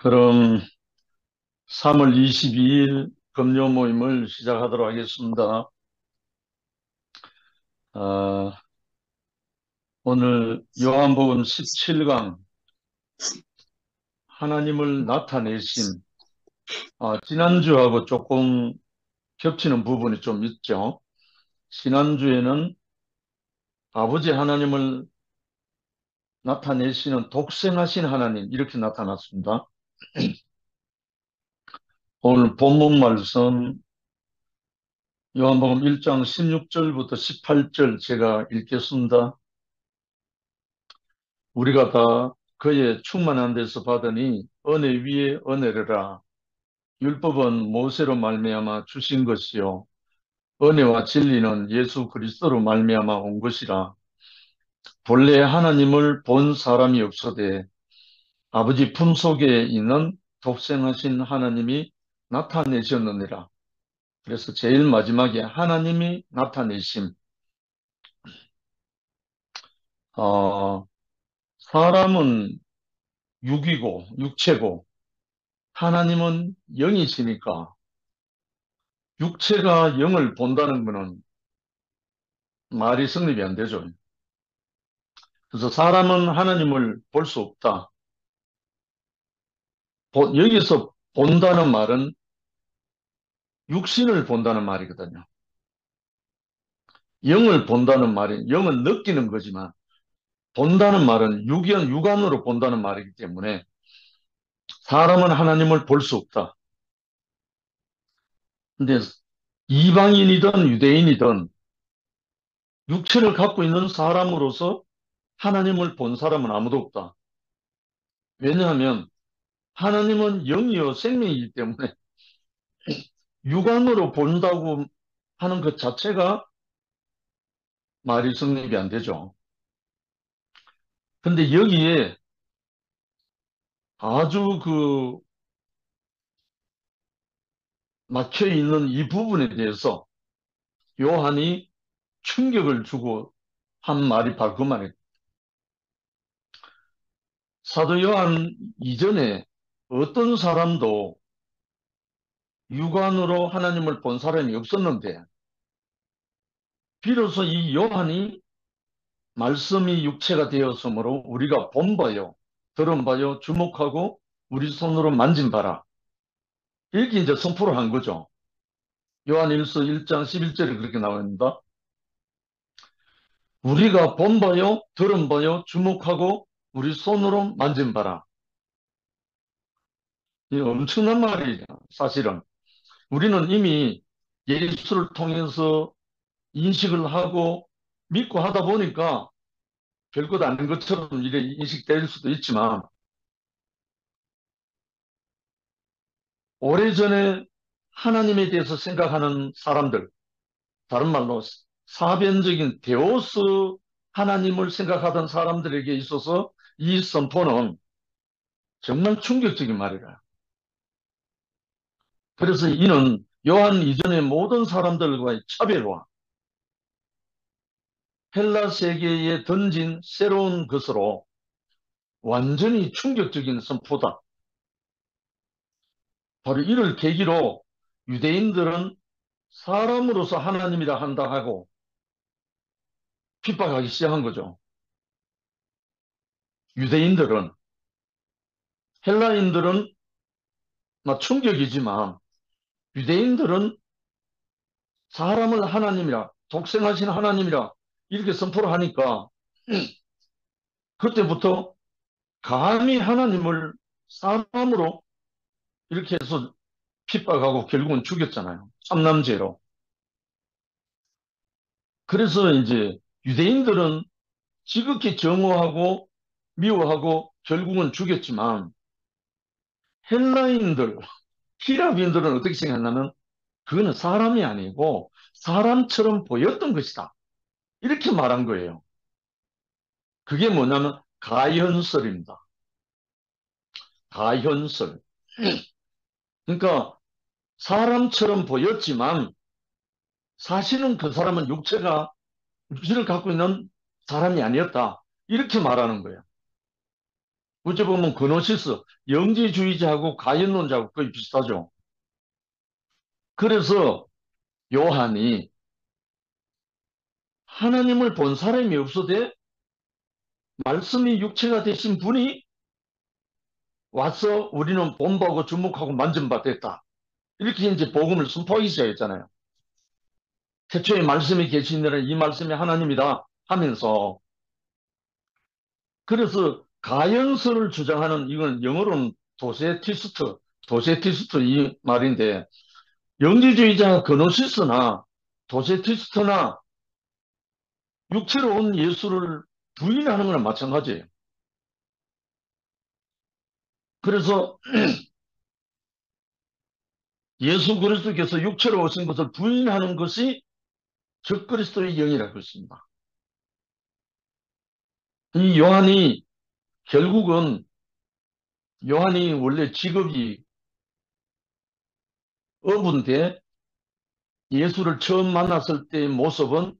그럼 3월 22일 금요 모임을 시작하도록 하겠습니다. 아, 오늘 요한복음 17강 하나님을 나타내심. 지난주하고 조금 겹치는 부분이 좀 있죠. 지난주에는 아버지 하나님을 나타내시는 독생하신 하나님 이렇게 나타났습니다. 오늘 본문 말씀 요한복음 1장 16절부터 18절 제가 읽겠습니다. 우리가 다 그의 충만한 데서 받으니 은혜 위에 은혜르라. 율법은 모세로 말미암아 주신 것이요 은혜와 진리는 예수 그리스도로 말미암아 온 것이라. 본래 하나님을 본 사람이 없어되 아버지 품속에 있는 독생하신 하나님이 나타내셨느니라. 그래서 제일 마지막에 하나님이 나타내심. 어, 사람은 육이고 육체고 하나님은 영이시니까 육체가 영을 본다는 것은 말이 성립이 안 되죠. 그래서 사람은 하나님을 볼 수 없다. 여기서 본다는 말은 육신을 본다는 말이거든요. 영을 본다는 말이, 영은 느끼는 거지만 본다는 말은 육안으로 본다는 말이기 때문에 사람은 하나님을 볼 수 없다. 근데 이방인이든 유대인이든 육체를 갖고 있는 사람으로서 하나님을 본 사람은 아무도 없다. 왜냐하면 하나님은 영이요 생명이기 때문에 육안으로 본다고 하는 것 자체가 말이 성립이 안 되죠. 근데 여기에 아주 막혀 있는 이 부분에 대해서 요한이 충격을 주고 한 말이 바로 그 말이에요. 사도 요한 이전에 어떤 사람도 육안으로 하나님을 본 사람이 없었는데 비로소 이 요한이 말씀이 육체가 되었으므로 우리가 본 바요, 들은 바요, 주목하고 우리 손으로 만진 바라. 이렇게 이제 선포를 한 거죠. 요한일서 1장 11절에 그렇게 나옵니다. 우리가 본 바요, 들은 바요, 주목하고 우리 손으로 만진 바라. 이 엄청난 말이죠. 사실은 우리는 이미 예수를 통해서 인식을 하고 믿고 하다 보니까 별것 아닌 것처럼 이래 인식될 수도 있지만 오래전에 하나님에 대해서 생각하는 사람들, 다른 말로 사변적인 데오스 하나님을 생각하던 사람들에게 있어서 이 선포는 정말 충격적인 말이라. 그래서 이는 요한 이전의 모든 사람들과의 차별화, 헬라 세계에 던진 새로운 것으로 완전히 충격적인 선포다. 바로 이를 계기로 유대인들은 사람으로서 하나님이라 한다 하고 핍박하기 시작한 거죠. 유대인들은, 헬라인들은 충격이지만 유대인들은 사람을 하나님이라, 독생하신 하나님이라 이렇게 선포를 하니까 그때부터 감히 하나님을 사람으로 이렇게 해서 핍박하고 결국은 죽였잖아요. 참남죄로. 그래서 이제 유대인들은 지극히 정오하고 미워하고 결국은 죽였지만 헬라인들, 히라비인들은 어떻게 생각하냐면 그거는 사람이 아니고 사람처럼 보였던 것이다. 이렇게 말한 거예요. 그게 뭐냐면 가현설입니다. 가현설. 그러니까 사람처럼 보였지만 사실은 그 사람은 육체를 갖고 있는 사람이 아니었다. 이렇게 말하는 거예요. 어찌 보면 그노시스, 영지주의자하고 가연론자하고 거의 비슷하죠. 그래서 요한이 하나님을 본 사람이 없어도 말씀이 육체가 되신 분이 와서 우리는 본보고 주목하고 만진 바 됐다. 이렇게 이제 복음을 선포하기 시작했잖아요. 태초에 말씀이 계시느라 이 말씀이 하나님이다 하면서, 그래서 가연설을 주장하는, 이건 영어로는 도세티스트 이 말인데, 영지주의자 그노시스나 도세티스트나 육체로 온 예수를 부인하는 거나 마찬가지예요. 그래서 예수 그리스도께서 육체로 오신 것을 부인하는 것이 적그리스도의 영이라고 했습니다. 이 요한이 결국은, 요한이 원래 직업이 어부인데 예수를 처음 만났을 때의 모습은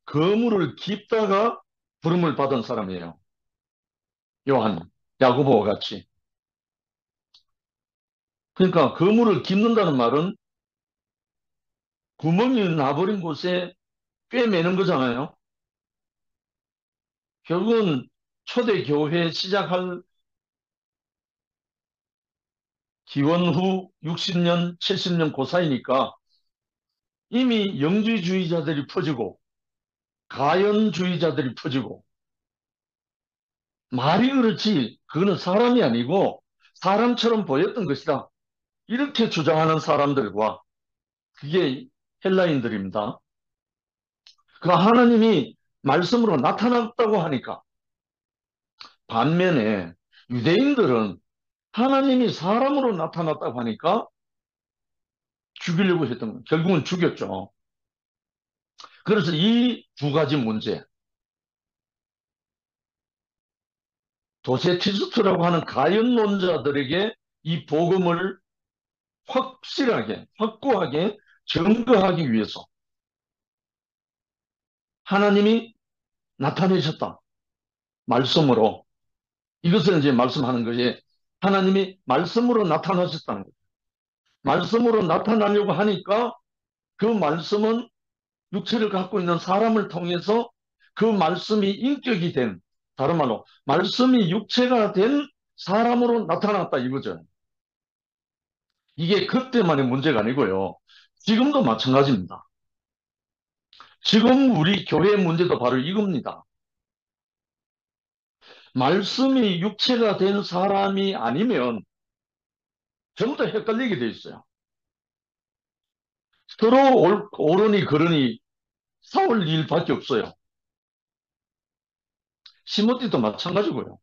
그물을 깁다가 부름을 받은 사람이에요. 요한, 야고보와 같이. 그러니까 그물을 깁는다는 말은 구멍이 나버린 곳에 꿰매는 거잖아요. 결국은 초대 교회 시작할 기원 후 60년, 70년 그 사이니까 이미 영지주의자들이 퍼지고 가연주의자들이 퍼지고, 말이 그렇지 그거는 사람이 아니고 사람처럼 보였던 것이다, 이렇게 주장하는 사람들과, 그게 헬라인들입니다. 그 하나님이 말씀으로 나타났다고 하니까, 반면에 유대인들은 하나님이 사람으로 나타났다고 하니까 죽이려고 했던 거예요. 결국은 죽였죠. 그래서 이 두 가지 문제, 도세티스트라고 하는 가연론자들에게 이 복음을 확실하게, 확고하게 증거하기 위해서 하나님이 나타내셨다. 말씀으로. 이것을 이제 말씀하는 거지. 하나님이 말씀으로 나타나셨다는 거예요. 말씀으로 나타나려고 하니까 그 말씀은 육체를 갖고 있는 사람을 통해서 그 말씀이 인격이 된, 다른 말로 말씀이 육체가 된 사람으로 나타났다 이거죠. 이게 그때만의 문제가 아니고요. 지금도 마찬가지입니다. 지금 우리 교회의 문제도 바로 이겁니다. 말씀이 육체가 된 사람이 아니면 전부 다 헷갈리게 돼 있어요. 서로 옳으니 그러니 싸울 일밖에 없어요. 시모티도 마찬가지고요.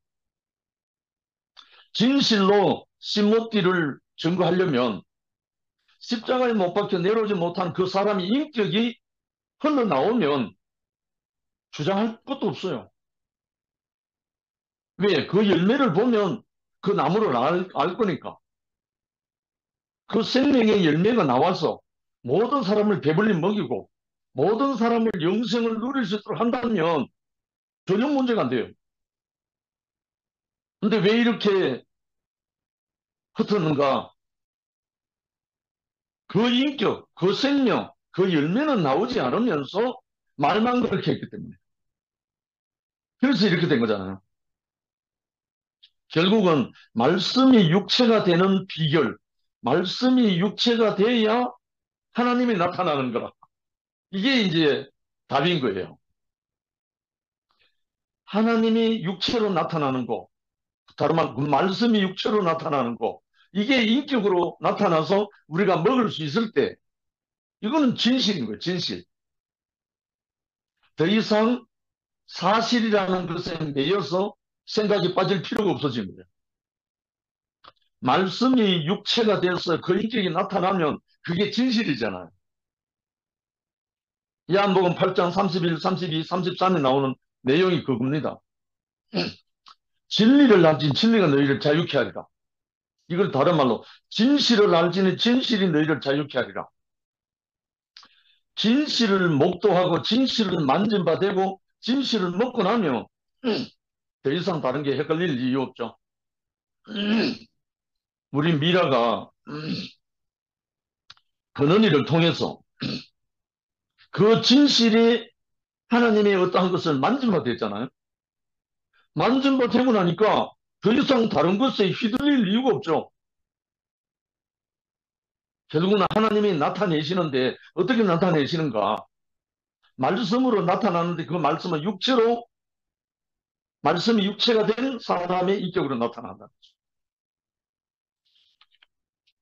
진실로 시모티를 증거하려면 십자가에 못 박혀 내려오지 못한 그 사람의 인격이 흘러나오면 주장할 것도 없어요. 왜? 그 열매를 보면 그 나무를 알 거니까. 그 생명의 열매가 나와서 모든 사람을 배불리 먹이고 모든 사람을 영생을 누릴 수 있도록 한다면 전혀 문제가 안 돼요. 근데 왜 이렇게 흩었는가? 그 인격, 그 생명, 그 열매는 나오지 않으면서 말만 그렇게 했기 때문에. 그래서 이렇게 된 거잖아요. 결국은 말씀이 육체가 되는 비결, 말씀이 육체가 돼야 하나님이 나타나는 거라. 이게 이제 답인 거예요. 하나님이 육체로 나타나는 거, 다른 말, 그 말씀이 육체로 나타나는 거, 이게 인격으로 나타나서 우리가 먹을 수 있을 때, 이거는 진실인 거예요, 진실. 더 이상 사실이라는 것에 매여서 생각이 빠질 필요가 없어진 거예요. 말씀이 육체가 돼서 그 인격이 나타나면 그게 진실이잖아요. 야한복음 8장 31, 32, 33에 나오는 내용이 그겁니다. 진리를 알지니 진리가 너희를 자유케 하리라. 이걸 다른 말로 진실을 알지니 진실이 너희를 자유케 하리라. 진실을 목도하고 진실을 만진 바 되고 진실을 먹고 나면 더 이상 다른 게 헷갈릴 이유 없죠. 우리 미라가 근원이를 통해서 그 진실이 하나님의 어떠한 것을 만진바 됐잖아요. 만진바 되고 나니까 더 이상 다른 것에 휘둘릴 이유가 없죠. 결국은 하나님이 나타내시는데 어떻게 나타내시는가? 말씀으로 나타나는데 그 말씀은 육체로, 말씀이 육체가 된 사람의 인격으로 나타난다.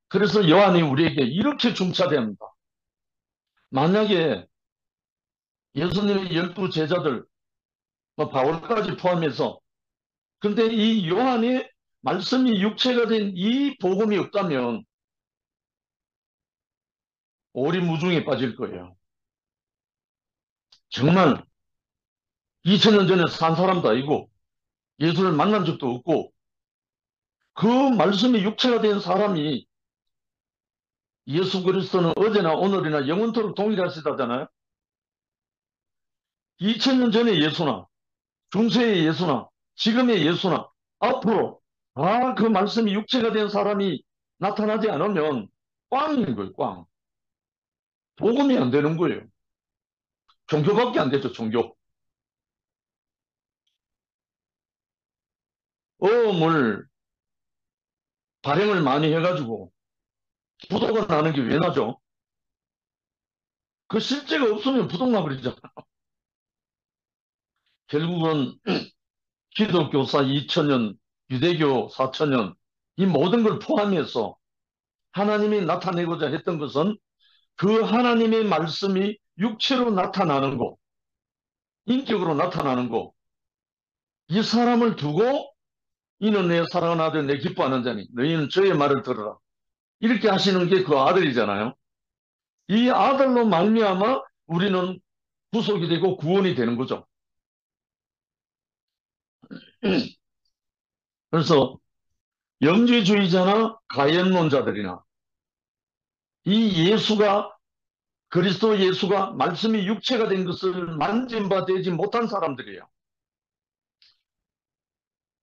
그래서 요한이 우리에게 이렇게 중차대합니다. 만약에 예수님의 12제자들, 바울까지 포함해서, 근데 이 요한의 말씀이 육체가 된 이 복음이 없다면 오리무중에 빠질 거예요. 정말 2000년 전에 산 사람도 아니고 예수를 만난 적도 없고 그 말씀이 육체가 된 사람이 예수 그리스도는 어제나 오늘이나 영원토록 동일하시다잖아요. 2000년 전의 예수나 중세의 예수나 지금의 예수나 앞으로 그 말씀이 육체가 된 사람이 나타나지 않으면 꽝인 거예요. 꽝. 복음이 안 되는 거예요. 종교밖에 안 되죠. 종교. 어음을 발행을 많이 해가지고 부도가 나는 게 왜 나죠? 그 실제가 없으면 부도 나버리잖아. 결국은 기독교사 2000년, 유대교 4000년 이 모든 걸 포함해서 하나님이 나타내고자 했던 것은 그 하나님의 말씀이 육체로 나타나는 거, 인격으로 나타나는 거, 이 사람을 두고 이는 내 사랑하는 아들 내 기뻐하는 자니 너희는 저의 말을 들으라. 이렇게 하시는 게 그 아들이잖아요. 이 아들로 말미암아 우리는 구속이 되고 구원이 되는 거죠. 그래서 영지주의자나 가연론자들이나 이 예수가 그리스도 예수가 말씀이 육체가 된 것을 만진바 되지 못한 사람들이에요.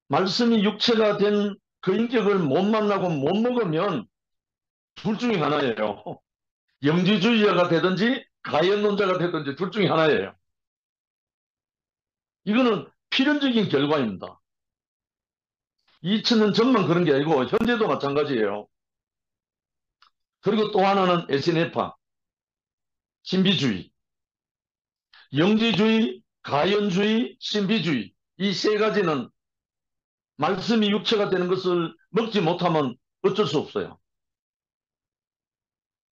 말씀이 육체가 된 그 인격을 못 만나고 못 먹으면 둘 중에 하나예요. 영지주의자가 되든지 가연론자가 되든지 둘 중에 하나예요. 이거는 필연적인 결과입니다. 2000년 전만 그런 게 아니고 현재도 마찬가지예요. 그리고 또 하나는 에스네파, 신비주의, 영지주의, 가연주의, 신비주의 이 세 가지는 말씀이 육체가 되는 것을 먹지 못하면 어쩔 수 없어요.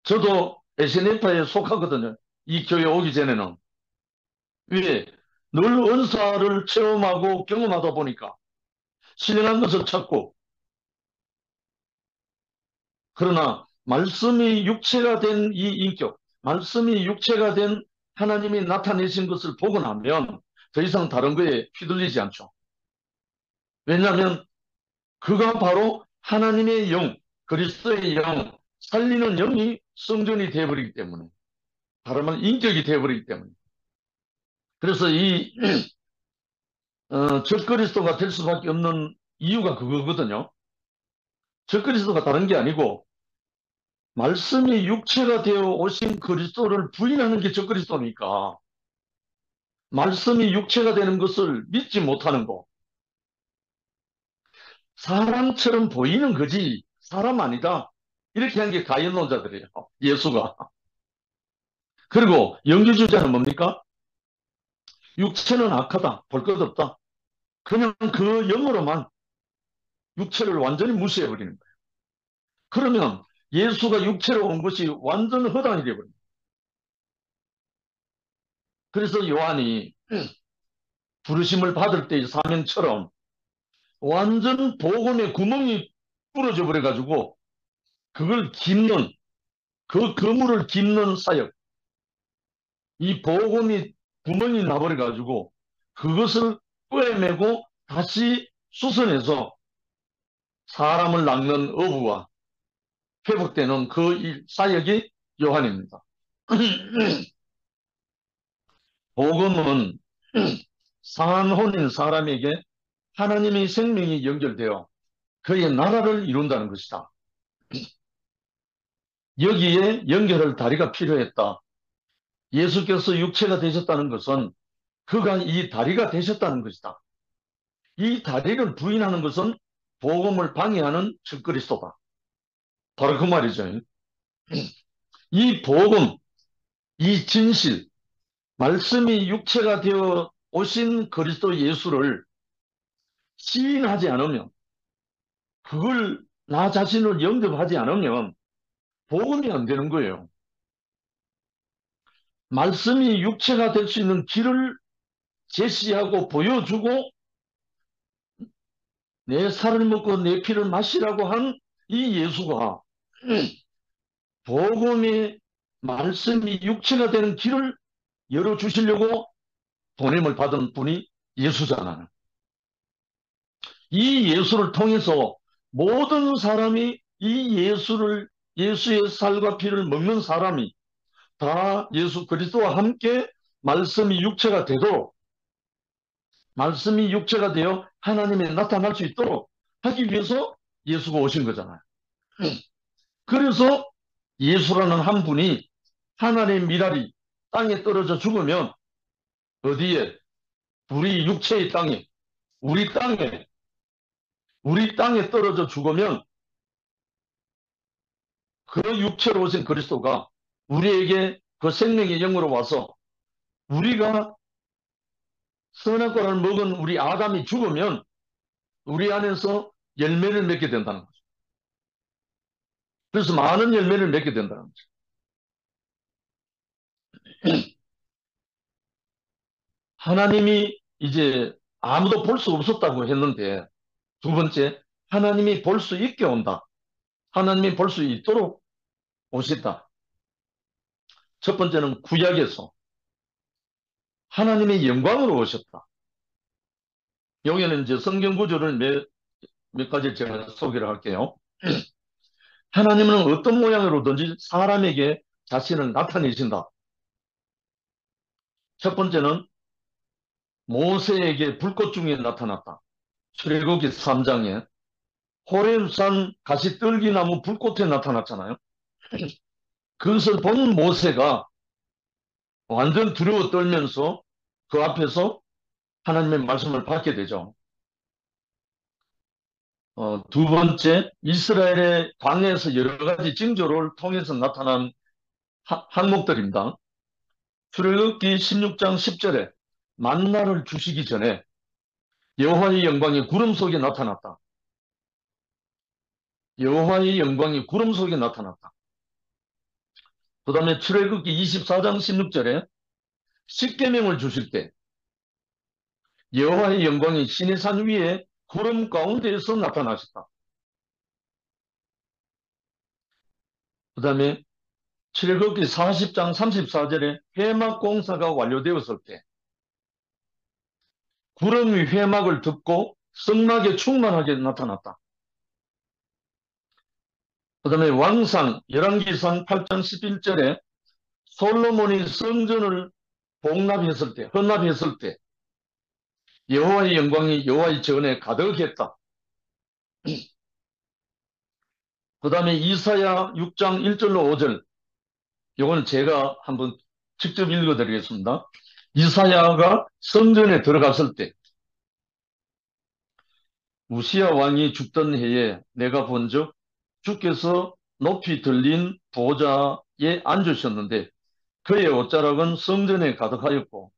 저도 에스네파에 속하거든요. 이 교회 오기 전에는. 왜? 늘 은사를 체험하고 경험하다 보니까 신령한 것을 찾고, 그러나 말씀이 육체가 된 이 인격, 말씀이 육체가 된 하나님이 나타내신 것을 보고 나면 더 이상 다른 거에 휘둘리지 않죠. 왜냐하면 그가 바로 하나님의 영, 그리스도의 영, 살리는 영이 성전이 되어버리기 때문에, 다른 말 인격이 되어버리기 때문에. 그래서 이 적그리스도가 될 수밖에 없는 이유가 그거거든요. 적그리스도가 다른 게 아니고 말씀이 육체가 되어 오신 그리스도를 부인하는 게 적그리스도니까 말씀이 육체가 되는 것을 믿지 못하는 거. 사람처럼 보이는 거지 사람 아니다. 이렇게 한 게 가연론자들이에요. 예수가. 그리고 영지주의자는 뭡니까? 육체는 악하다. 볼 것 없다. 그냥 그 영으로만 육체를 완전히 무시해버리는 거예요. 그러면 예수가 육체로 온 것이 완전 허당이 되어버립니다. 그래서 요한이 부르심을 받을 때의 사명처럼 완전 복음의 구멍이 뚫어져 버려가지고 그걸 깁는, 그 그물을 깁는 사역, 이 복음이 구멍이 나버려가지고 그것을 꿰매고 다시 수선해서 사람을 낚는 어부와 회복되는 그 사역이 요한입니다. 복음은 상한 혼인 사람에게 하나님의 생명이 연결되어 그의 나라를 이룬다는 것이다. 여기에 연결할 다리가 필요했다. 예수께서 육체가 되셨다는 것은 그가 이 다리가 되셨다는 것이다. 이 다리를 부인하는 것은 복음을 방해하는 적그리스도다. 바로 그 말이죠. 이 복음, 이 진실, 말씀이 육체가 되어 오신 그리스도 예수를 시인하지 않으면, 그걸 나 자신을 영접하지 않으면 복음이 안 되는 거예요. 말씀이 육체가 될 수 있는 길을 제시하고 보여주고 내 살을 먹고 내 피를 마시라고 한 이 예수가 복음의 말씀이 육체가 되는 길을 열어주시려고 보냄을 받은 분이 예수잖아요. 이 예수를 통해서 모든 사람이 이 예수의 살과 피를 먹는 사람이 다 예수 그리스도와 함께 말씀이 육체가 되도록, 말씀이 육체가 되어 하나님이 나타날 수 있도록 하기 위해서 예수가 오신 거잖아요. 그래서 예수라는 한 분이 하나님의 미랄이 땅에 떨어져 죽으면 어디에? 우리 육체의 땅에, 우리 땅에, 우리 땅에 떨어져 죽으면 그 육체로 오신 그리스도가 우리에게 그 생명의 영으로 와서 우리가 선악과를 먹은 우리 아담이 죽으면 우리 안에서 열매를 맺게 된다는 거죠. 그래서 많은 열매를 맺게 된다는 거죠. 하나님이 이제 아무도 볼 수 없었다고 했는데, 두 번째, 하나님이 볼 수 있게 온다. 하나님이 볼 수 있도록 오셨다. 첫 번째는 구약에서 하나님의 영광으로 오셨다. 여기는 이제 성경 구조를 몇 가지 제가 소개를 할게요. 하나님은 어떤 모양으로든지 사람에게 자신을 나타내신다. 첫 번째는 모세에게 불꽃 중에 나타났다. 출애굽기 3장에 호렙산 가시떨기나무 불꽃에 나타났잖아요. 그것을 본 모세가 완전 두려워 떨면서 그 앞에서 하나님의 말씀을 받게 되죠. 두 번째, 이스라엘의 광야에서 여러 가지 징조를 통해서 나타난 항목들입니다. 출애굽기 16장 10절에 만나를 주시기 전에 여호와의 영광이 구름 속에 나타났다. 여호와의 영광이 구름 속에 나타났다. 그 다음에 출애굽기 24장 16절에 십계명을 주실 때 여호와의 영광이 시내산 위에 구름 가운데에서 나타나셨다. 그 다음에 출애굽기 40장 34절에 회막 공사가 완료되었을 때 구름이 회막을 덮고 성막에 충만하게 나타났다. 그 다음에 왕상 열왕기상 8장 11절에 솔로몬이 성전을 봉납했을 때, 헌납했을 때 여호와의 영광이 여호와의 전에 가득했다. 그 다음에 이사야 6장 1절로 5절, 이건 제가 한번 직접 읽어드리겠습니다. 이사야가 성전에 들어갔을 때 우시야 왕이 죽던 해에 내가 본즉 주께서 높이 들린 보좌에 앉으셨는데 그의 옷자락은 성전에 가득하였고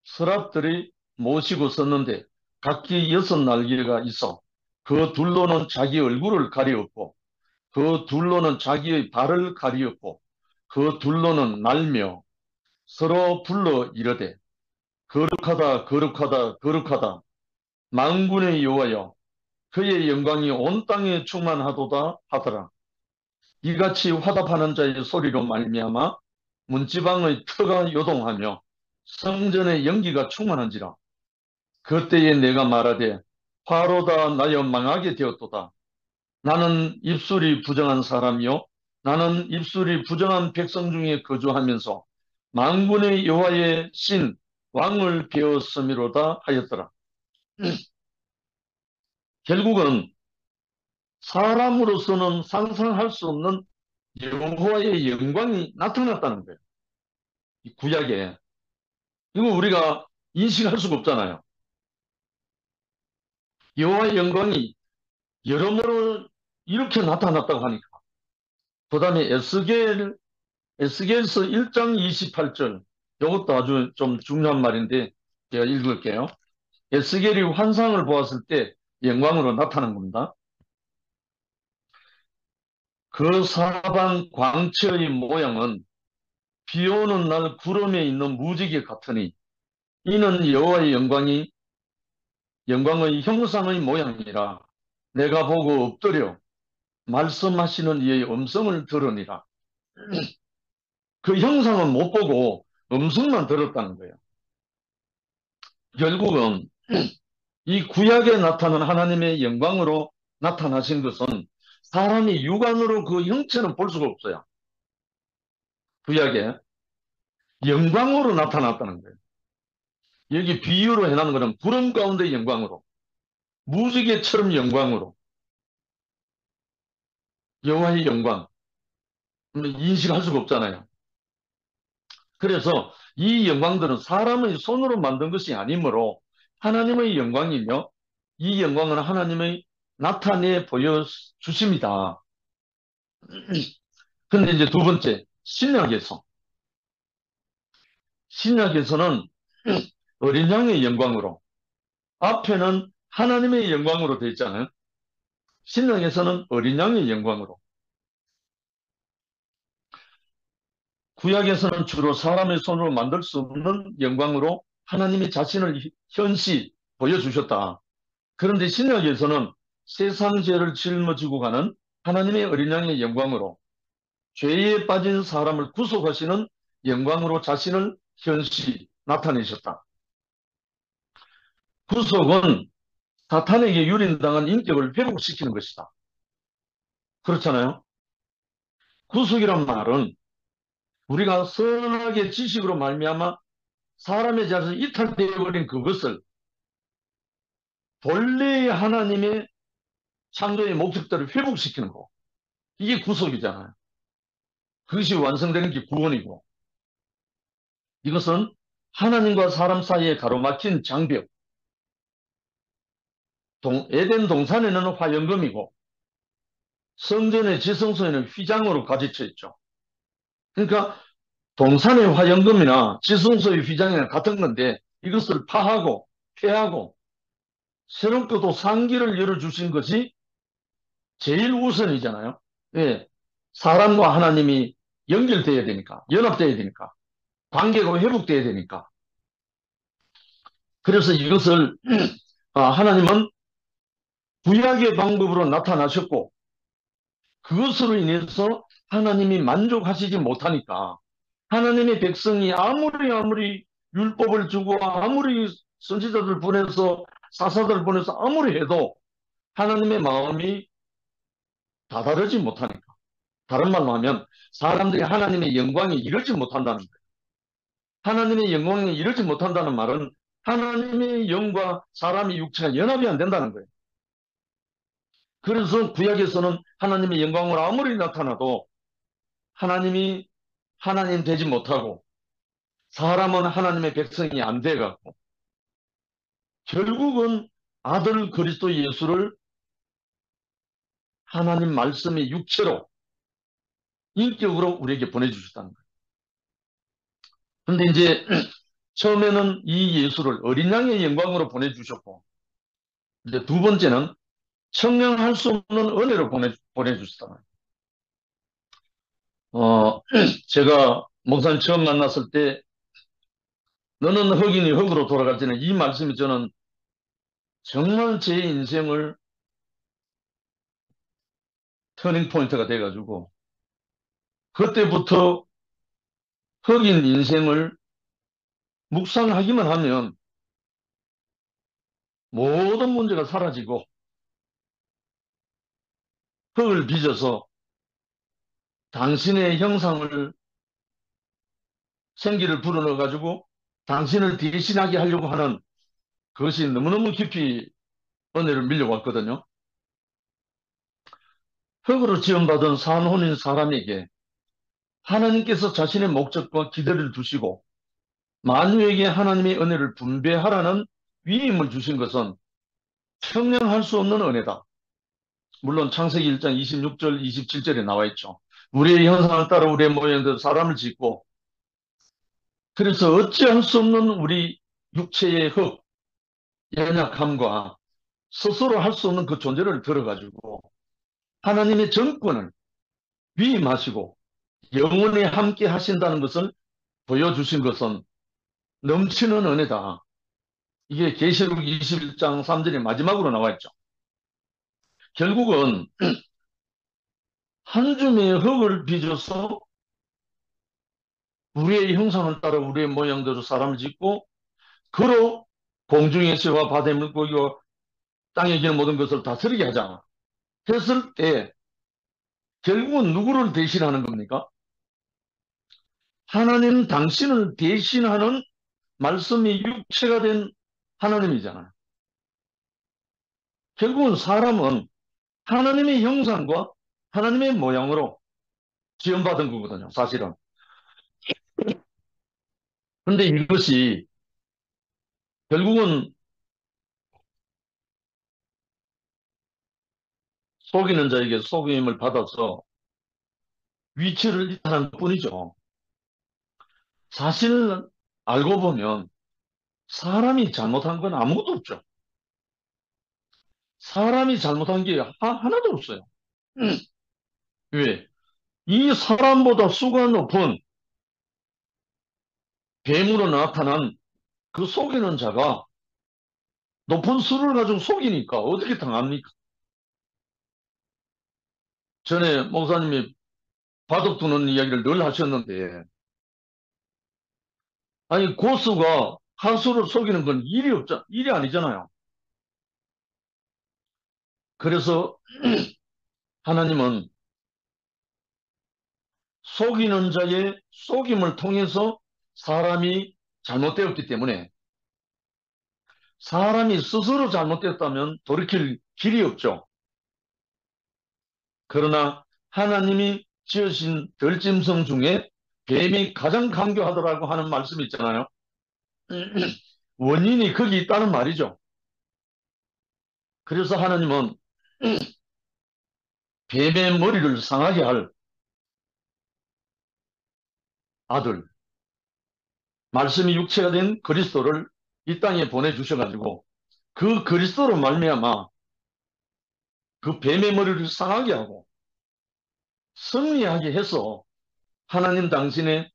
서랍들이 모시고 섰는데 각기 6 날개가 있어 그 둘로는 자기 얼굴을 가리었고 그 둘로는 자기의 발을 가리었고 그 둘로는 날며 서로 불러 이르되 거룩하다 거룩하다 거룩하다 만군의 여호와여 그의 영광이 온 땅에 충만하도다 하더라. 이같이 화답하는 자의 소리로 말미암아 문지방의 터가 요동하며 성전의 연기가 충만한지라. 그때에 내가 말하되 화로다 나여 망하게 되었도다. 나는 입술이 부정한 사람이요 나는 입술이 부정한 백성 중에 거주하면서 만군의 여호와의 신 왕을 배웠음이로다 하였더라. 결국은 사람으로서는 상상할 수 없는 여호와의 영광이 나타났다는 거예요. 이 구약에. 이거 우리가 인식할 수가 없잖아요. 여호와의 영광이 여러모로 이렇게 나타났다고 하니까. 그 다음에 에스겔서 1장 28절. 이것도 아주 좀 중요한 말인데 제가 읽을게요. 에스겔이 환상을 보았을 때 영광으로 나타난 겁니다. 그 사방 광채의 모양은 비 오는 날 구름에 있는 무지개 같으니 이는 여호와의 영광의 형상의 모양이라. 내가 보고 엎드려 말씀하시는 이의 음성을 들으니라. 그 형상은 못 보고 음성만 들었다는 거예요. 결국은 이 구약에 나타난 하나님의 영광으로 나타나신 것은 사람이 육안으로 그 형체는 볼 수가 없어요. 구약에 영광으로 나타났다는 거예요. 여기 비유로 해놓은 것은 구름 가운데 영광으로, 무지개처럼 영광으로, 여호와의 영광 인식할 수가 없잖아요. 그래서 이 영광들은 사람의 손으로 만든 것이 아니므로 하나님의 영광이며 이 영광은 하나님의 나타내 보여주십니다. 근데 이제 두 번째, 신약에서는 어린 양의 영광으로, 앞에는 하나님의 영광으로 되어 있잖아요. 신약에서는 어린 양의 영광으로, 구약에서는 주로 사람의 손으로 만들 수 없는 영광으로 하나님이 자신을 현시 보여주셨다. 그런데 신약에서는 세상 죄를 짊어지고 가는 하나님의 어린 양의 영광으로, 죄에 빠진 사람을 구속하시는 영광으로 자신을 현시 나타내셨다. 구속은 사탄에게 유린당한 인격을 회복시키는 것이다. 그렇잖아요. 구속이란 말은 우리가 선하게 지식으로 말미암아 사람의 자에서 이탈되어버린 그것을 본래의 하나님의 창조의 목적대로 회복시키는 거. 이게 구속이잖아요. 그것이 완성되는 게 구원이고, 이것은 하나님과 사람 사이에 가로막힌 장벽, 에덴 동산에는 화영금이고 성전의 지성소에는 휘장으로 가지쳐 있죠. 그러니까 동산의 화영금이나 지성소의 휘장이나 같은 건데 이것을 파하고 폐하고 새롭게 또 상기를 열어주신 것이 제일 우선이잖아요. 예. 사람과 하나님이 연결돼야 되니까, 연합돼야 되니까, 관계가 회복돼야 되니까. 그래서 이것을 하나님은 구약의 방법으로 나타나셨고, 그것으로 인해서 하나님이 만족하시지 못하니까 하나님의 백성이 아무리 율법을 주고 아무리 선지자들 보내서 사사들 보내서 아무리 해도 하나님의 마음이 다다르지 못하니까. 다른 말로 하면 사람들이 하나님의 영광에 이르지 못한다는 거예요. 하나님의 영광에 이르지 못한다는 말은 하나님의 영과 사람의 육체가 연합이 안 된다는 거예요. 그래서 구약에서는 하나님의 영광으로 아무리 나타나도 하나님이 하나님 되지 못하고 사람은 하나님의 백성이 안 돼갖고 결국은 아들 그리스도 예수를 하나님 말씀의 육체로 인격으로 우리에게 보내주셨다는 거예요. 그런데 이제 처음에는 이 예수를 어린 양의 영광으로 보내주셨고, 이제 두 번째는 청량할 수 없는 은혜로 보내주셨다는 거예요. 제가 목사님 처음 만났을 때 너는 흑인이 흑으로 돌아갈지는 이 말씀이 저는 정말 제 인생을 터닝 포인트가 돼가지고 그때부터 흑인 인생을 묵상하기만 하면 모든 문제가 사라지고 흙을 빚어서 당신의 형상을 생기를 불어넣어가지고 당신을 대신하게 하려고 하는 그것이 너무너무 깊이 은혜를 밀려왔거든요. 흙으로 지음받은 산혼인 사람에게 하나님께서 자신의 목적과 기대를 두시고 만유에게 하나님의 은혜를 분배하라는 위임을 주신 것은 평량할 수 없는 은혜다. 물론 창세기 1장 26절, 27절에 나와 있죠. 우리의 형상을 따라 우리의 모양대로 사람을 짓고 그래서 어찌할 수 없는 우리 육체의 흙, 연약함과 스스로 할 수 없는 그 존재를 들어가지고 하나님의 정권을 위임하시고 영원히 함께 하신다는 것을 보여주신 것은 넘치는 은혜다. 이게 계시록 21장 3절의 마지막으로 나와 있죠. 결국은 한 줌의 흙을 빚어서 우리의 형상을 따라 우리의 모양대로 사람을 짓고 그로 공중의 새와 바다의 물고기와 땅에 기는 모든 것을 다스리게 하자 했을 때 결국은 누구를 대신하는 겁니까? 하나님 당신을 대신하는 말씀이 육체가 된 하나님이잖아요. 결국은 사람은 하나님의 형상과 하나님의 모양으로 지음받은 거거든요, 사실은. 그런데 이것이 결국은 속이는 자에게 속임을 받아서 위치를 이탈한 뿐이죠. 사실 알고 보면 사람이 잘못한 건 아무것도 없죠. 사람이 잘못한 게 하나도 없어요. 왜? 이 사람보다 수가 높은 뱀으로 나타난 그 속이는 자가 높은 수를 가지고 속이니까 어떻게 당합니까? 전에 목사님이 바둑 두는 이야기를 늘 하셨는데, 아니, 고수가 하수를 속이는 건 일이 아니잖아요. 그래서 하나님은 속이는 자의 속임을 통해서 사람이 잘못되었기 때문에 사람이 스스로 잘못됐다면 돌이킬 길이 없죠. 그러나 하나님이 지으신 들짐승 중에 뱀이 가장 강교하더라고 하는 말씀이 있잖아요. 원인이 거기 있다는 말이죠. 그래서 하나님은 뱀의 머리를 상하게 할 아들, 말씀이 육체가 된 그리스도를 이 땅에 보내주셔가지고 그 그리스도로 말미암아 그 뱀의 머리를 상하게 하고 승리하게 해서 하나님 당신의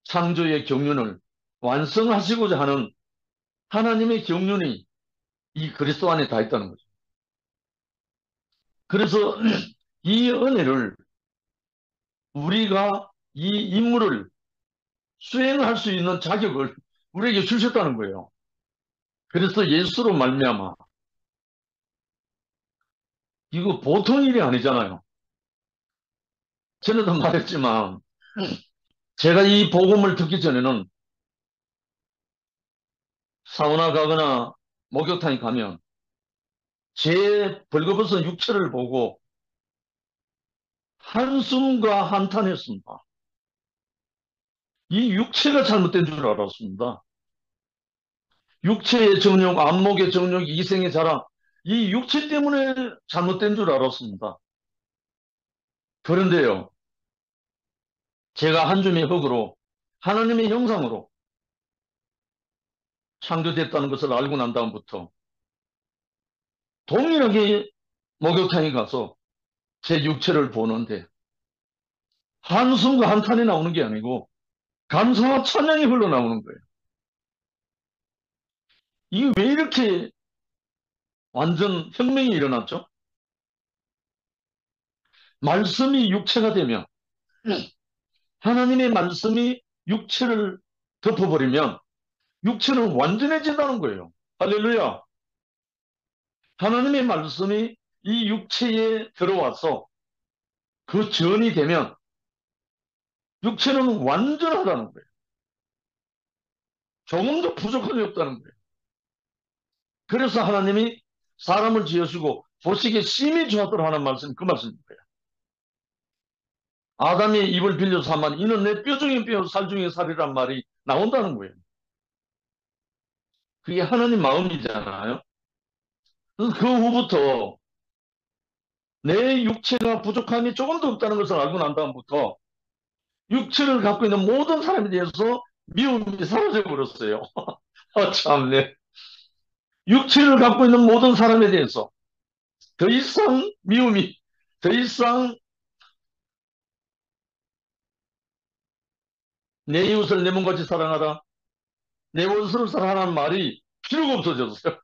창조의 경륜을 완성하시고자 하는 하나님의 경륜이 이 그리스도 안에 다 있다는 거죠. 그래서 이 은혜를 우리가 이 임무를 수행할 수 있는 자격을 우리에게 주셨다는 거예요. 그래서 예수로 말미암아 이거 보통 일이 아니잖아요. 전에도 말했지만 제가 이 복음을 듣기 전에는 사우나 가거나 목욕탕에 가면 제 벌거벗은 육체를 보고 한숨과 한탄했습니다. 이 육체가 잘못된 줄 알았습니다. 육체의 정욕, 안목의 정욕, 이생의 자랑, 이 육체 때문에 잘못된 줄 알았습니다. 그런데요, 제가 한 줌의 흙으로 하나님의 형상으로 창조됐다는 것을 알고 난 다음부터 동일하게 목욕탕에 가서 제 육체를 보는데 한숨과 한탄이 나오는 게 아니고 감사와 찬양이 흘러나오는 거예요. 이게 왜 이렇게 완전 혁명이 일어났죠? 말씀이 육체가 되면 하나님의 말씀이 육체를 덮어버리면 육체는 완전해진다는 거예요. 할렐루야. 하나님의 말씀이 이 육체에 들어와서 그 전이 되면 육체는 완전하다는 거예요. 조금도 부족함이 없다는 거예요. 그래서 하나님이 사람을 지으시고 보시기에 심히 좋았더라 하는 말씀, 그 말씀인 거예요. 아담의 입을 빌려서 하면 이는 내 뼈 중에 뼈, 살 중에 살이란 말이 나온다는 거예요. 그게 하나님 마음이잖아요. 그래서 그 후부터 내 육체가 부족함이 조금도 없다는 것을 알고 난 다음부터 육체를 갖고 있는 모든 사람에 대해서 미움이 사라져 버렸어요. 참네. 육체를 갖고 있는 모든 사람에 대해서 더 이상 미움이, 더 이상 내 이웃을 내 몸같이 사랑하라, 내 원수를 사랑하라는 말이 필요가 없어졌어요.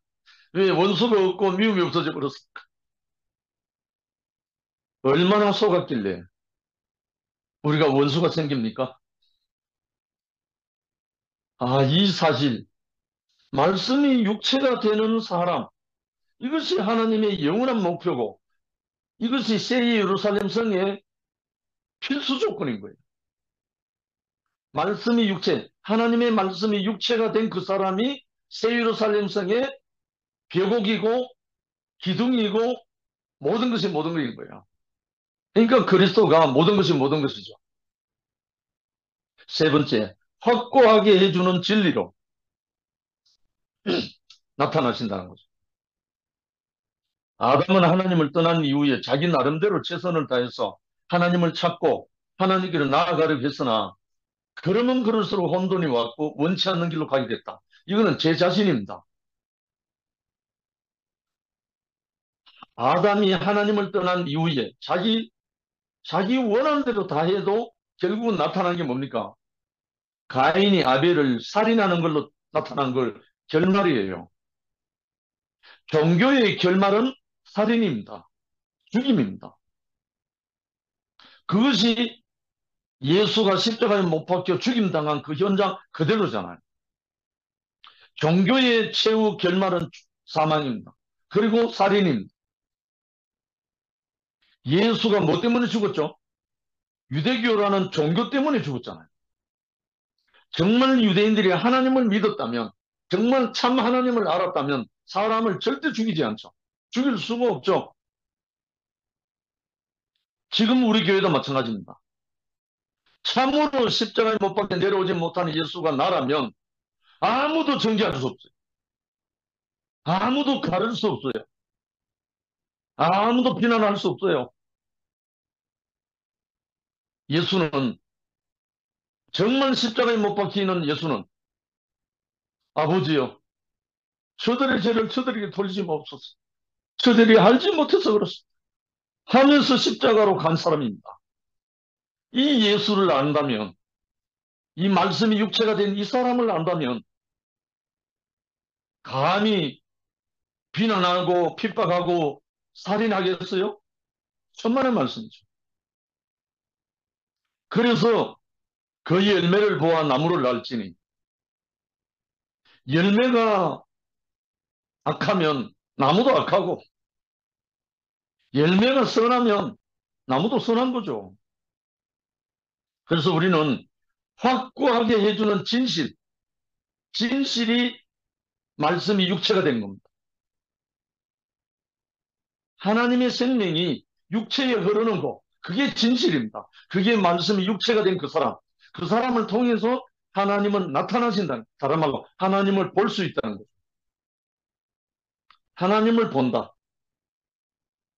왜? 원수가 없고 미움이 없어져 버렸어. 얼마나 속았길래 우리가 원수가 생깁니까? 이 사실, 말씀이 육체가 되는 사람, 이것이 하나님의 영원한 목표고 이것이 새 예루살렘 성의 필수 조건인 거예요. 말씀이 육체, 하나님의 말씀이 육체가 된 그 사람이 새 예루살렘 성의 벽옥이고 기둥이고 모든 것이 모든 것인 거예요. 그러니까 그리스도가 모든 것이 모든 것이죠. 세 번째, 확고하게 해주는 진리로 나타나신다는 거죠. 아담은 하나님을 떠난 이후에 자기 나름대로 최선을 다해서 하나님을 찾고 하나님께로 나아가려고 했으나 그러면 그럴수록 혼돈이 왔고 원치 않는 길로 가게 됐다. 이거는 제 자신입니다. 아담이 하나님을 떠난 이후에 자기 원하는 대로 다 해도 결국은 나타난 게 뭡니까? 가인이 아벨을 살인하는 걸로 나타난 걸 결말이에요. 종교의 결말은 살인입니다. 죽임입니다. 그것이 예수가 십자가에 못 박혀 죽임당한 그 현장 그대로잖아요. 종교의 최후 결말은 사망입니다. 그리고 살인입니다. 예수가 뭐 때문에 죽었죠? 유대교라는 종교 때문에 죽었잖아요. 정말 유대인들이 하나님을 믿었다면, 정말 참 하나님을 알았다면 사람을 절대 죽이지 않죠. 죽일 수가 없죠. 지금 우리 교회도 마찬가지입니다. 참으로 십자가에 못 박혀 내려오지 못하는 예수가 나라면 아무도 정죄할 수 없어요. 아무도 가를 수 없어요. 아무도 비난할 수 없어요. 예수는, 정말 십자가에 못 박히는 예수는, 아버지요, 저들의 죄를 저들에게 돌리지 마옵소서. 저들이 알지 못해서 그렇습니다. 하면서 십자가로 간 사람입니다. 이 예수를 안다면, 이 말씀이 육체가 된 이 사람을 안다면 감히 비난하고 핍박하고 살인하겠어요? 천만의 말씀이죠. 그래서 그 열매를 보아 나무를 알지니, 열매가 악하면 나무도 악하고 열매가 선하면 나무도 선한 거죠. 그래서 우리는 확고하게 해주는 진실이 말씀이 육체가 된 겁니다. 하나님의 생명이 육체에 흐르는 거, 그게 진실입니다. 그게 말씀이 육체가 된 그 사람을 통해서 하나님은 나타나신다. 다른 말로 하나님을 볼 수 있다는 거죠. 하나님을 본다.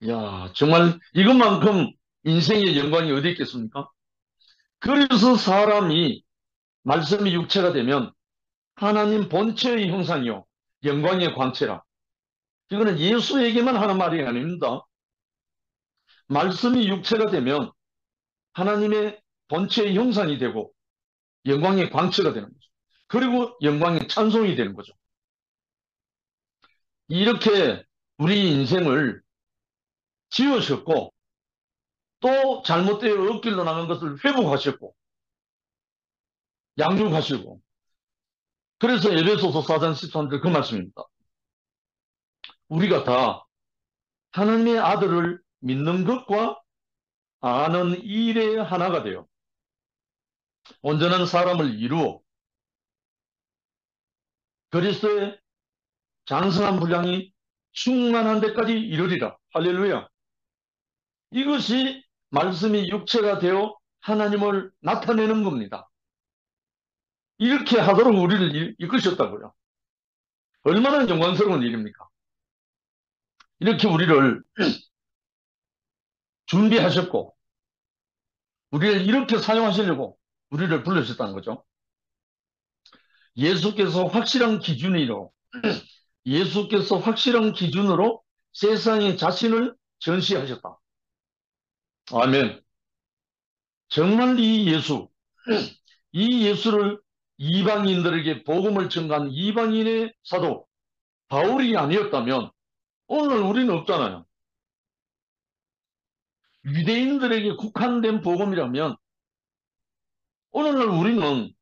야, 정말 이것만큼 인생의 영광이 어디 있겠습니까? 그래서 사람이 말씀이 육체가 되면 하나님 본체의 형상이요, 영광의 광채라. 이거는 예수에게만 하는 말이 아닙니다. 말씀이 육체가 되면 하나님의 본체의 형상이 되고 영광의 광채가 되는 거죠. 그리고 영광의 찬송이 되는 거죠. 이렇게 우리 인생을 지으셨고 또 잘못되어 엇길로 나간 것을 회복하셨고 양육하시고, 그래서 에베소서 4장 13절 그 말씀입니다. 우리가 다 하나님의 아들을 믿는 것과 아는 일의 하나가 되어 온전한 사람을 이루어 그리스도의 장성한 분량이 충만한 데까지 이르리라. 할렐루야. 이것이 말씀이 육체가 되어 하나님을 나타내는 겁니다. 이렇게 하도록 우리를 이끄셨다고요. 얼마나 영광스러운 일입니까? 이렇게 우리를 준비하셨고, 우리를 이렇게 사용하시려고 우리를 불러주셨다는 거죠. 예수께서 확실한 기준으로, 예수께서 확실한 기준으로 세상에 자신을 전시하셨다. 아멘. 정말 이 예수, 이 예수를 이방인들에게 복음을 전가한 이방인의 사도 바울이 아니었다면 오늘 우리는 없잖아요. 유대인들에게 국한된 복음이라면 오늘날 우리는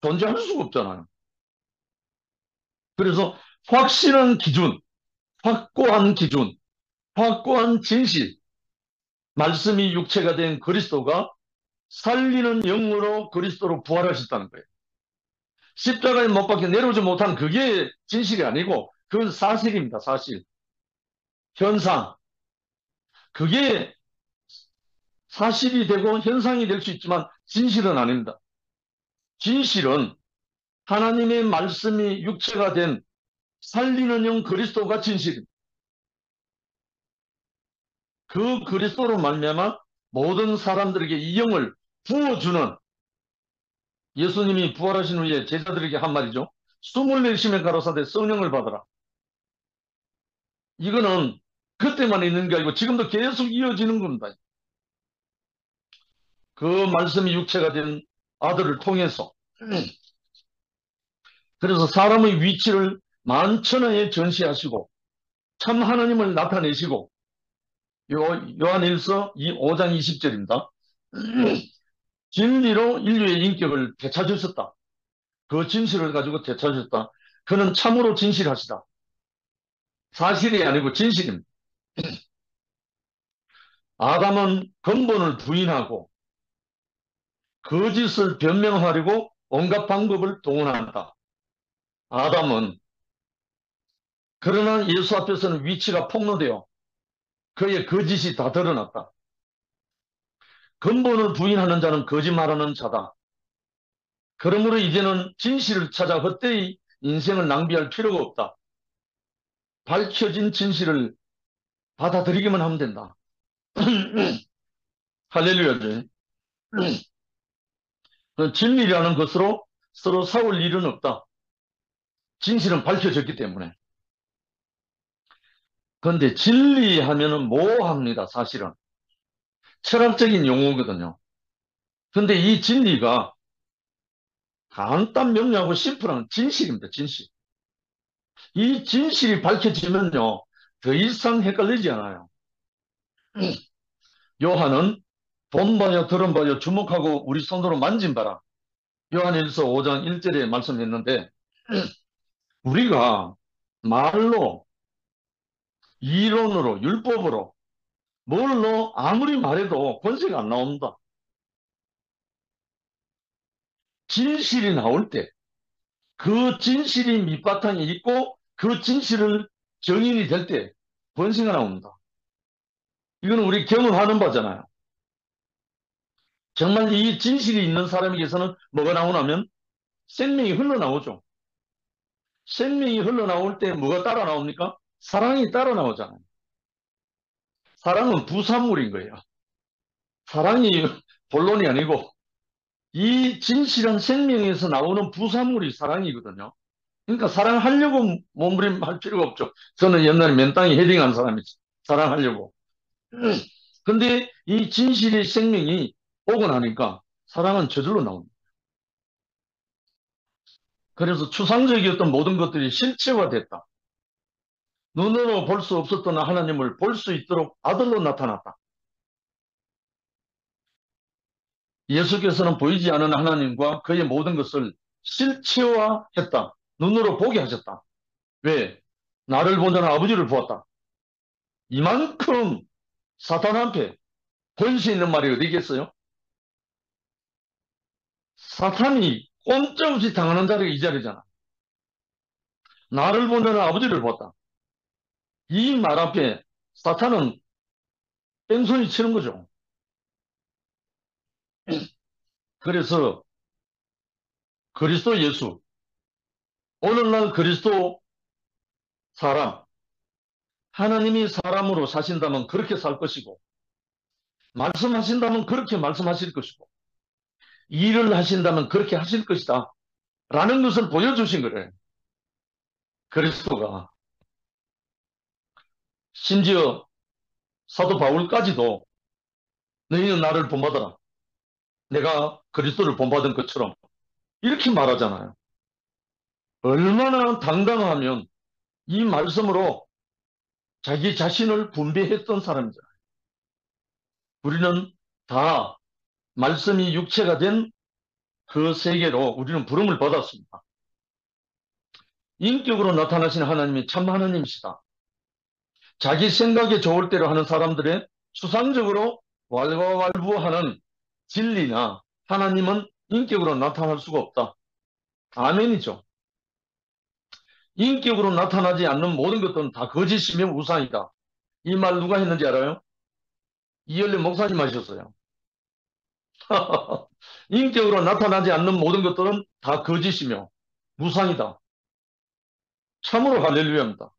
존재할 수가 없잖아요. 그래서 확실한 기준, 확고한 기준, 확고한 진실, 말씀이 육체가 된 그리스도가 살리는 영으로 그리스도로 부활하셨다는 거예요. 십자가에 못 박혀 내려오지 못한 그게 진실이 아니고 그건 사실입니다. 사실. 현상. 그게 사실이 되고 현상이 될 수 있지만 진실은 아닙니다. 진실은 하나님의 말씀이 육체가 된 살리는 영 그리스도가 진실입니다. 그 그리스도로 말미암아 모든 사람들에게 이 영을 부어주는 예수님이 부활하신 후에 제자들에게 한 말이죠. 숨을 내쉬면 가로사대 성령을 받아라. 이거는 그때만 있는 게 아니고 지금도 계속 이어지는 겁니다. 그 말씀이 육체가 된 아들을 통해서. 그래서 사람의 위치를 만천하에 전시하시고 참 하나님을 나타내시고 요한일서 5장 20절입니다. 진리로 인류의 인격을 되찾으셨다. 그 진실을 가지고 되찾으셨다. 그는 참으로 진실하시다. 사실이 아니고 진실입니다. 아담은 근본을 부인하고 거짓을 변명하려고 온갖 방법을 동원한다. 아담은 그러나 예수 앞에서는 위치가 폭로되어 그의 거짓이 다 드러났다. 근본을 부인하는 자는 거짓말하는 자다. 그러므로 이제는 진실을 찾아 헛되이 인생을 낭비할 필요가 없다. 밝혀진 진실을 받아들이기만 하면 된다. 할렐루야지. 진리라는 것으로 서로 싸울 일은 없다. 진실은 밝혀졌기 때문에. 그런데 진리하면은 모호합니다, 사실은. 철학적인 용어거든요. 근데 이 진리가 간단 명료하고 심플한 진실입니다, 진실. 이 진실이 밝혀지면요, 더 이상 헷갈리지 않아요. 요한은 본 바요, 들은 바요, 주목하고 우리 손으로 만진 바라. 요한일서 5장 1절에 말씀했는데, 우리가 말로, 이론으로, 율법으로, 뭘로 아무리 말해도 권세가 안 나옵니다. 진실이 나올 때, 그 진실이 밑바탕에 있고, 그 진실을 정인이 될 때, 권세가 나옵니다. 이건 우리 경험하는 바잖아요. 정말 이 진실이 있는 사람에게서는 뭐가 나오냐면, 생명이 흘러나오죠. 생명이 흘러나올 때 뭐가 따라 나옵니까? 사랑이 따라 나오잖아요. 사랑은 부산물인 거예요. 사랑이 본론이 아니고 이 진실한 생명에서 나오는 부산물이 사랑이거든요. 그러니까 사랑하려고 몸부림할 필요가 없죠. 저는 옛날에 맨땅에 헤딩한 사람이지. 사랑하려고. 근데 이 진실의 생명이 오고 나니까 사랑은 저절로 나옵니다. 그래서 추상적이었던 모든 것들이 실체화됐다. 눈으로 볼 수 없었던 하나님을 볼 수 있도록 아들로 나타났다. 예수께서는 보이지 않은 하나님과 그의 모든 것을 실체화했다. 눈으로 보게 하셨다. 왜? 나를 본다는 아버지를 보았다. 이만큼 사탄 앞에 권세 있는 말이 어디 있겠어요? 사탄이 꼼짝없이 당하는 자리가 이 자리잖아. 나를 본다는 아버지를 보았다. 이 말 앞에 사탄은 뺑소니 치는 거죠. 그래서 그리스도 예수, 오늘날 그리스도 사람, 하나님이 사람으로 사신다면 그렇게 살 것이고, 말씀하신다면 그렇게 말씀하실 것이고, 일을 하신다면 그렇게 하실 것이다. 라는 것을 보여주신 거래요. 그리스도가. 심지어 사도 바울까지도 너희는 나를 본받아라. 내가 그리스도를 본받은 것처럼 이렇게 말하잖아요. 얼마나 당당하면 이 말씀으로 자기 자신을 분배했던 사람이잖아요. 우리는 다 말씀이 육체가 된 그 세계로 우리는 부름을 받았습니다. 인격으로 나타나신 하나님이 참 하나님이시다. 자기 생각에 좋을 대로 하는 사람들의 수상적으로 왈가왈부하는 진리나 하나님은 인격으로 나타날 수가 없다. 아멘이죠. 인격으로 나타나지 않는 모든 것들은 다 거짓이며 우상이다. 이 말 누가 했는지 알아요? 이열래 목사님 하셨어요. 인격으로 나타나지 않는 모든 것들은 다 거짓이며 우상이다. 참으로 할렐루야입니다.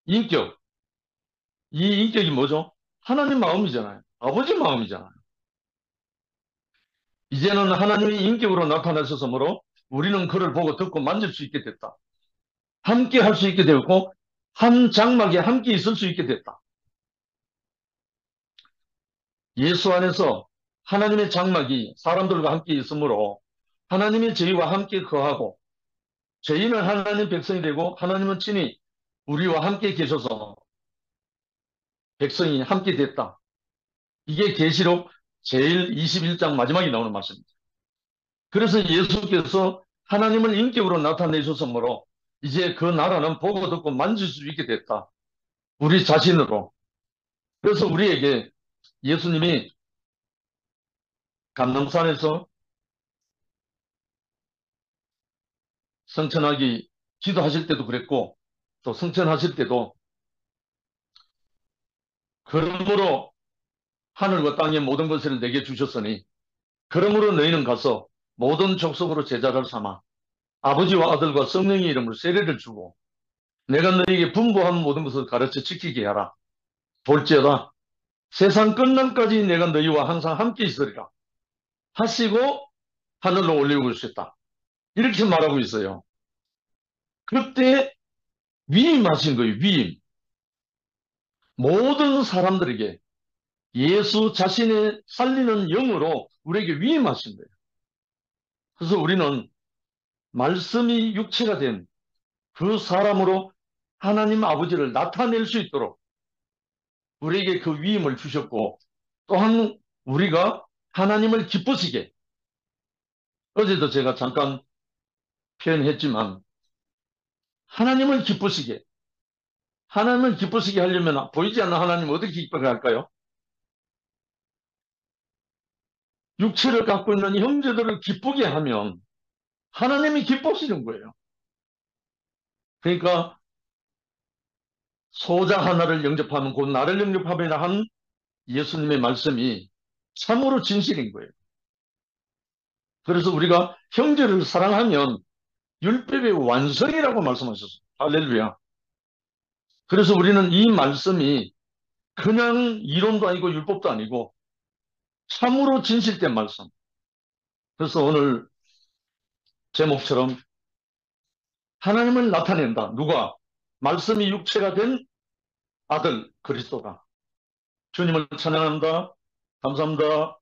인격. 이 인격이 뭐죠? 하나님 마음이잖아요. 아버지 마음이잖아요. 이제는 하나님이 인격으로 나타나셔서므로 우리는 그를 보고 듣고 만질 수 있게 됐다. 함께 할 수 있게 되었고 한 장막에 함께 있을 수 있게 됐다. 예수 안에서 하나님의 장막이 사람들과 함께 있으므로 하나님이 저희와 함께 거하고 저희는 하나님 백성이 되고 하나님은 친히 우리와 함께 계셔서 백성이 함께 됐다. 이게 계시록 제일 21장 마지막에 나오는 말씀입니다. 그래서 예수께서 하나님을 인격으로 나타내셨으므로 이제 그 나라는 보고 듣고 만질 수 있게 됐다. 우리 자신으로. 그래서 우리에게 예수님이 감람산에서 성천하기 기도하실 때도 그랬고 또 성천하실 때도 그러므로 하늘과 땅의 모든 것을 내게 주셨으니 그러므로 너희는 가서 모든 족속으로 제자를 삼아 아버지와 아들과 성령의 이름으로 세례를 주고 내가 너희에게 분부한 모든 것을 가르쳐 지키게 하라. 볼지어다 세상 끝날까지 내가 너희와 항상 함께 있으리라 하시고 하늘로 올리셨다. 이렇게 말하고 있어요. 그때 위임하신 거예요. 위임. 모든 사람들에게 예수 자신의 살리는 영으로 우리에게 위임하신 거예요. 그래서 우리는 말씀이 육체가 된 그 사람으로 하나님 아버지를 나타낼 수 있도록 우리에게 그 위임을 주셨고 또한 우리가 하나님을 기쁘시게 어제도 제가 잠깐 표현했지만 하나님을 기쁘시게 하려면 보이지 않는 하나님을 어떻게 기쁘게 할까요? 육체를 갖고 있는 형제들을 기쁘게 하면 하나님이 기뻐하시는 거예요. 그러니까 소자 하나를 영접하면 곧 나를 영접하면 한 예수님의 말씀이 참으로 진실인 거예요. 그래서 우리가 형제를 사랑하면 율법의 완성이라고 말씀하셨어요. 할렐루야. 그래서 우리는 이 말씀이 그냥 이론도 아니고 율법도 아니고 참으로 진실된 말씀. 그래서 오늘 제목처럼 하나님을 나타낸다. 누가? 말씀이 육체가 된 아들 그리스도가. 주님을 찬양합니다. 감사합니다.